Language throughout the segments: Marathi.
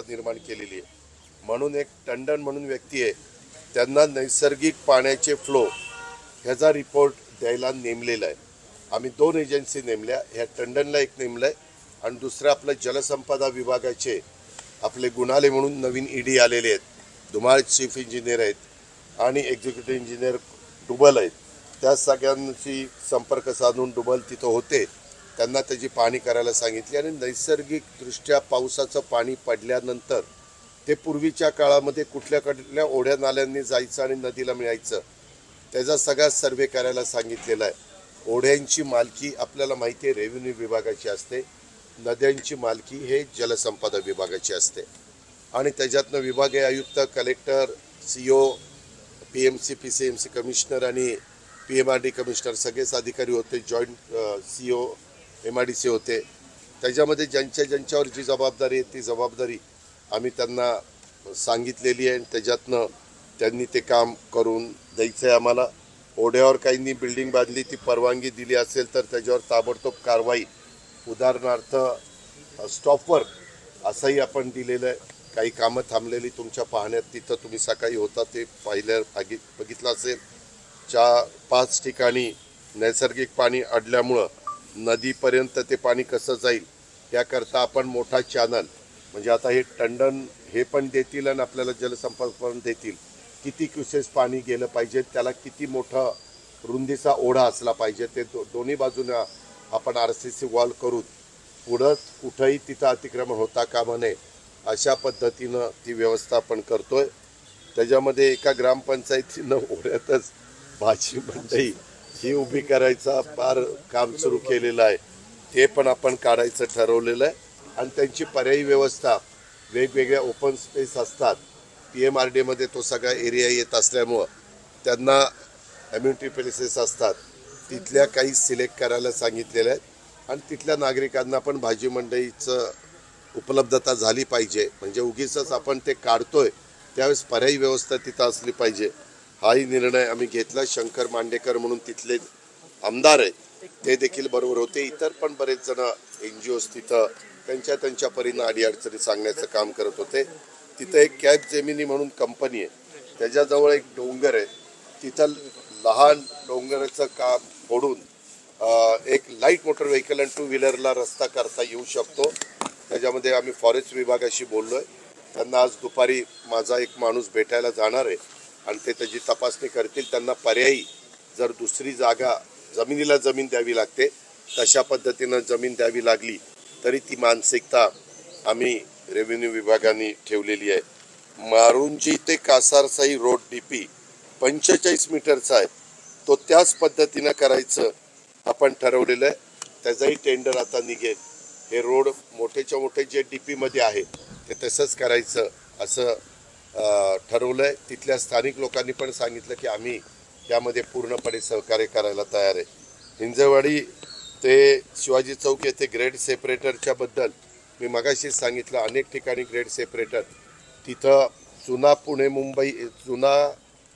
निर्माण केलेली आहे. म्हणून एक टंडन म्हणून व्यक्ती आहे, त्यांना नैसर्गिक पाण्याचे फ्लो ह्याचा रिपोर्ट द्यायला नेमलेला आहे. आम्ही 2 एजन्सी नेमल्या, ह्या टंडनला एक नेमलं आहे आणि दुसरं आपलं जलसंपदा विभागाचे आपले गुणाले म्हणून नवीन ईडी आलेले आहेत. धुमाळ चीफ इंजिनियर आहेत आणि एक्झिक्युटिव्ह इंजिनियर डुबल आहेत. त्या सगळ्यांशी संपर्क साधून डुबल तिथं होते, त्यांना त्याची पाहणी करायला सांगितली आणि नैसर्गिकदृष्ट्या पावसाचं पाणी पडल्यानंतर ते पूर्वीच्या काळामध्ये कुठल्या ओढ्या नाल्यांनी जायचं आणि नदीला मिळायचं त्याचा सगळा सर्वे करायला सांगितलेला आहे. ओढ्यांची मालकी आपल्याला माहिती आहे रेव्हेन्यू विभागाची असते, नद्यांची मालकी हे जलसंपदा विभागाची असते आणि त्याच्यातनं विभागीय आयुक्त, collector, CO, PMC, PCMC commissioner आणि PMRD कमिशनर सगळेच अधिकारी होते, जॉईंट CO MRDC होते. त्याच्यामध्ये ज्यांच्यावर जी जबाबदारी आहे ती जबाबदारी आम्ही त्यांना सांगितलेली आहे आणि त्याच्यातनं त्यांनी ते काम करून द्यायचं आहे आम्हाला. ओढ्यावर काहींनी बिल्डिंग बांधली, ती परवानगी दिली असेल तर त्याच्यावर ताबडतोब कारवाई, उदाहरणार्थ स्टॉपवर्क असंही आपण दिलेलं आहे. काही कामं थांबलेली तुमच्या पाहण्यात तिथं तुम्ही सकाळी होता ते बघितलं असेल. 4-5 ठिकाणी नैसर्गिक पाणी अडल्यामुळं नदीपर्यंत ते पाणी कसं जाईल त्याकरता आपण मोठा चॅनल, म्हणजे आता हे टंडन हे पण देतील आणि आपल्याला जलसंपदा पण देतील, किती क्युसेस पाणी गेलं पाहिजे, त्याला किती मोठा रुंदीचा ओढा असला पाहिजे, ते दोन्ही बाजूने आपण RCC वॉल करून पुढं कुठंही तिथं अतिक्रमण होता कामा नये अशा पद्धतीनं ती व्यवस्था आपण करतोय. त्याच्यामध्ये एका ग्रामपंचायतीनं ओढ्यातच भाजी मंडई ही उभी करायचा फार काम सुरू केलेलं आहे, ते पण आपण काढायचं ठरवलेलं आहे. आणि त्यांची पर्यायी व्यवस्था वेगवेगळ्या ओपन स्पेस असतात, PMRDमध्ये तो सगळा एरिया येत असल्यामुळं त्यांना अम्युनिटी प्लेसेस असतात, तिथल्या काही सिलेक्ट करायला सांगितलेल्या आहेत आणि तिथल्या नागरिकांना पण भाजी मंडईचं उपलब्धता झाली पाहिजे. म्हणजे उगीचच आपण ते काढतोय त्यावेळेस पर्यायी व्यवस्था तिथं असली पाहिजे, हाही निर्णय आम्ही घेतला. शंकर मांडेकर म्हणून तिथले आमदार आहेत, ते देखील बरोबर होते. इतर पण बरेच जण NGOs तिथं त्यांच्या परीनं अडीअडचणी सांगण्याचं काम करत होते. तिथं एक कॅपजेमिनी म्हणून कंपनी आहे, त्याच्याजवळ एक डोंगर आहे, तिथं लहान डोंगराचं काम फोडून एक लाईट मोटर व्हेकल आणि 2 व्हीलरला रस्ता करता येऊ शकतो. त्याच्यामध्ये आम्ही फॉरेस्ट विभागाशी बोललो आहे, त्यांना आज दुपारी माझा एक माणूस भेटायला जाणार आहे आणि ते त्याची तपासणी करतील. त्यांना पर्यायी जर दुसरी जागा जमिनीला जमीन द्यावी लागते तशा पद्धतीनं जमीन द्यावी लागली तरी ती मानसिकता आम्ही रेव्हेन्यू विभागाने ठेवलेली आहे. मारुंजी ते कासारसाई रोड DP 45 मीटरचा आहे, तो त्याच पद्धतीनं करायचं आपण ठरवलेलं आहे. त्याचाही टेंडर आता निघेल. हे रोड मोठेच्या मोठे जे DPमध्ये आहे ते तसंच करायचं असं ठरवलं आहे. तिथल्या स्थानिक लोकांनी पण सांगितलं की आम्ही यामध्ये पूर्णपणे सहकार्य करायला तयार आहे. हिंजवाडी ते शिवाजी चौक येथे ग्रेड सेपरेटरच्या बद्दल मी मगाशीच सांगितलं, अनेक ठिकाणी ग्रेड सेपरेटर तिथं जुना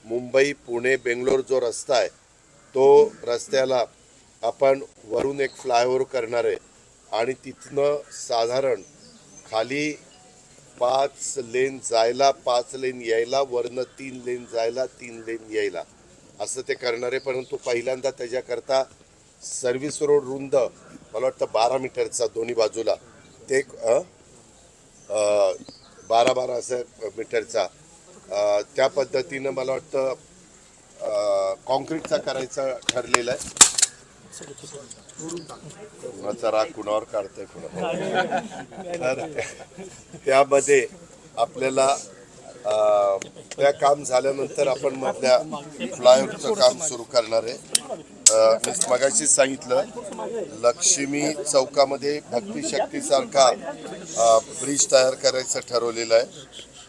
मुंबई पुणे बेंगलोर जो रस्ता आहे तो रस्त्याला आपण वरून एक फ्लायओव्हर करणार आहे आणि तिथनं साधारण खाली 5 लेन जायला 5 लेन यायला, वरनं 3 लेन जायला 3 लेन यायला असं ते करणार आहे. परंतु पहिल्यांदा त्याच्याकरता सर्व्हिस रोड रुंद मला वाटतं 12 मीटरचा दोन्ही बाजूला, ते 12 असं मीटरचा, त्या पद्धतीनं मला वाटतं कॉन्क्रीटचा करायचा ठरलेला आहे. कुणाचा राग कुणावर काढतोय तर त्यामध्ये आपल्याला त्या काम झाल्यानंतर आपण मधल्या फ्लायओव्हरचं काम सुरू करणार आहे. मी मगाशीच सांगितलं, लक्ष्मी चौकामध्ये भक्तिशक्तीसारखा ब्रिज तयार करायचं ठरवलेलं आहे.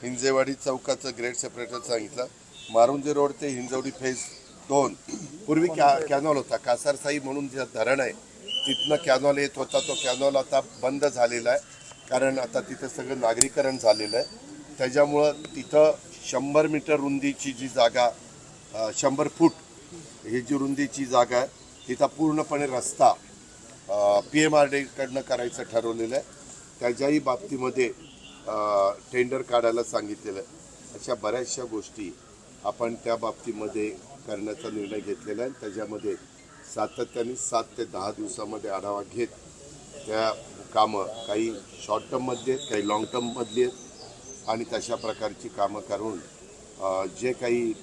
हिंजेवाडी चौकाचं ग्रेड सेपरेटर सांगितलं. मारुंजी रोड ते हिंजवडी फेज 2 पूर्वी कॅनॉल होता, कासारसाई म्हणून जे धरण आहे तिथनं कॅनॉल येत होता, तो कॅनॉल आता बंद झालेला आहे कारण आता तिथं सगळं नागरीकरण झालेलं आहे. त्याच्यामुळं तिथं 100 मीटर रुंदीची जी जागा, 100 फूट ही जी रुंदीची जागा आहे तिथं पूर्णपणे रस्ता PMRD कडनं करायचं ठरवलेलं आहे. त्याच्याही बाबतीमध्ये टेंडर काढायला सांगितलेलं आहे. अशा बऱ्याचशा गोष्टी आपण त्या बाबतीमध्ये करण्याचा निर्णय घेतलेला आहे. त्याच्यामध्ये सातत्याने 7 ते 10 दिवसामध्ये आढावा घेत त्या कामं काही शॉर्ट टर्ममधली आहेत, काही लाँग टर्ममधली आहेत आणि तशा प्रकारची कामं करून जे काही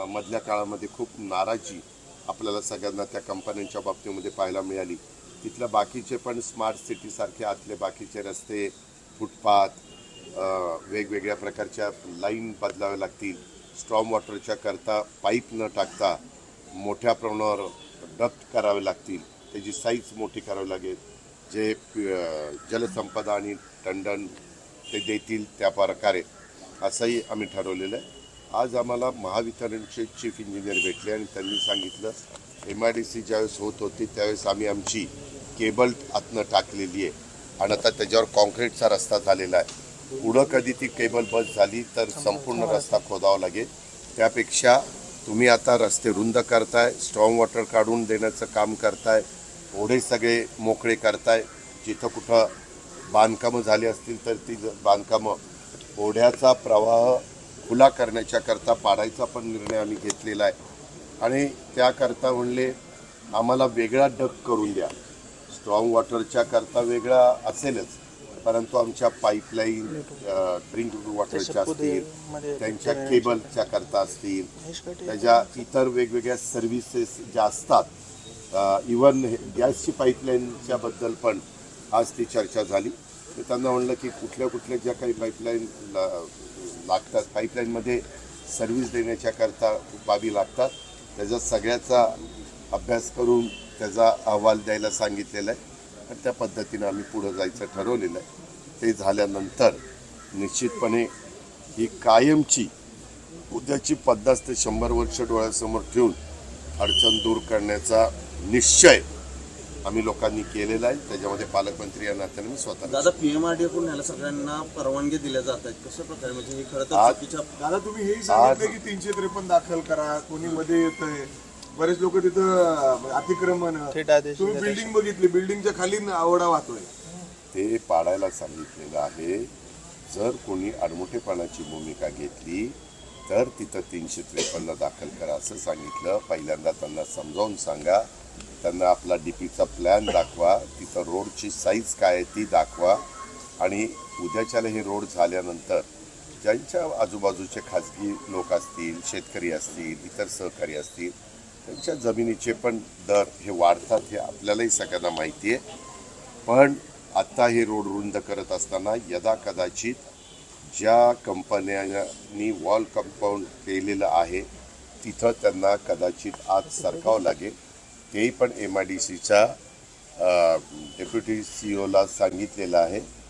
मधल्या काळामध्ये खूप नाराजी आपल्याला सगळ्यांना त्या कंपन्यांच्या बाबतीमध्ये पाहायला मिळाली, तिथल्या बाकीचे पण स्मार्ट सिटीसारखे आतले बाकीचे रस्ते, फुटपाथ, वेगवेगळ्या प्रकारच्या लाईन बदलाव्या लागतील. स्ट्रॉम वॉटरच्या करता पाईप न टाकता मोठ्या प्रमाणावर डक्ट करावे लागतील, त्याची साईज मोठी करावी लागेल. जे जलसंपदा आणि टंडन ते देतील त्या प्रकारे असंही आम्ही ठरवलेलं आहे. आज आम्हाला महावितरणचे चीफ इंजिनियर भेटले आणि त्यांनी सांगितलं MIDC ज्यावेळेस होत होती त्यावेळेस आम्ही आमची केबल आतनं टाकलेली आहे आणि आता त्याच्यावर कॉन्क्रीटचा रस्ता झालेला आहे. पुढं कधी ती केबल बस झाली तर संपूर्ण रस्ता खोदावा लागेल. त्यापेक्षा तुम्ही आता रस्ते रुंद करताय, स्ट्रॉंग वॉटर काढून देण्याचं काम करताय, ओढे सगळे मोकळे करताय. जिथं कुठं बांधकामं झाली असतील तर ती बांधकामं ओढ्याचा प्रवाह खुला करण्याच्या करता पाडायचा पण निर्णय आम्ही घेतलेला आहे. आणि त्याकरता म्हणले आम्हाला वेगळा डक करून द्या. स्ट्रॉंग वॉटरच्या करता वेगळा असेलच, परंतु आमच्या पाईपलाईन ड्रिंक वॉटरच्या असतील, त्यांच्या केबलच्या करता असतील, त्याच्या इतर वेगवेगळ्या सर्व्हिसेस ज्या असतात, इवन गॅसची पाईपलाईनच्या बद्दल पण आज ती चर्चा झाली. मी त्यांना म्हणलं की कुठल्या ज्या काही पाईपलाईन लागतात, पाईपलाईनमध्ये सर्व्हिस देण्याच्या करता बाबी लागतात, त्याचा सगळ्याचा अभ्यास करून त्याचा अहवाल द्यायला सांगितलेला आहे आणि त्या पद्धतीनं आम्ही पुढं जायचं ठरवलेलं आहे. ते झाल्यानंतर निश्चितपणे ही कायमची उद्याची 50 ते 100 वर्ष डोळ्यासमोर ठेवून अडचण दूर करण्याचा निश्चय आम्ही लोकांनी केलेला आहे. त्याच्यामध्ये पालकमंत्री या नात्याने मी स्वतः दादा PMRDA कडून याला सगळ्यांना परवानगी दिल्या जात आहेत, कसं प्रकारे म्हणजे हे खरं तर चुकीच्या. दादा तुम्ही हेही सांगितलं की 353 दाखल करा, कोणी मध्ये येतंय, बरेच लोक तिथं अतिक्रमण, तुम्ही बिल्डिंग बघितली, बिल्डिंगच्या खाली आवडा वाहतोय, ते पाडायला सांगितलेलं आहे. जर कोणी आडमुठेपणाची भूमिका घेतली तर तिथं 353 दाखल करा असं सांगितलं. पहिल्यांदा त्यांना समजावून सांगा, त्यांना आपला DPचा प्लॅन दाखवा, तिथं रोडची साईज काय आहे ती दाखवा आणि उद्याच्याला हे रोड झाल्यानंतर ज्यांच्या आजूबाजूचे खाजगी लोक असतील, शेतकरी असतील, इतर सहकारी असतील, त्यांच्या जमिनीचे पण दर हे वाढतात, हे आपल्यालाही सगळ्यांना माहिती आहे. पण आत्ता हे रोड रुंद करत असताना यदा कदाचित ज्या कंपन्यांनी वॉल कंपाऊंड केलेलं आहे तिथं त्यांना कदाचित आत सरकावं लागेल. तेही पण MIDCच्या डेप्युटी CEO ला सांगितलेलं आहे.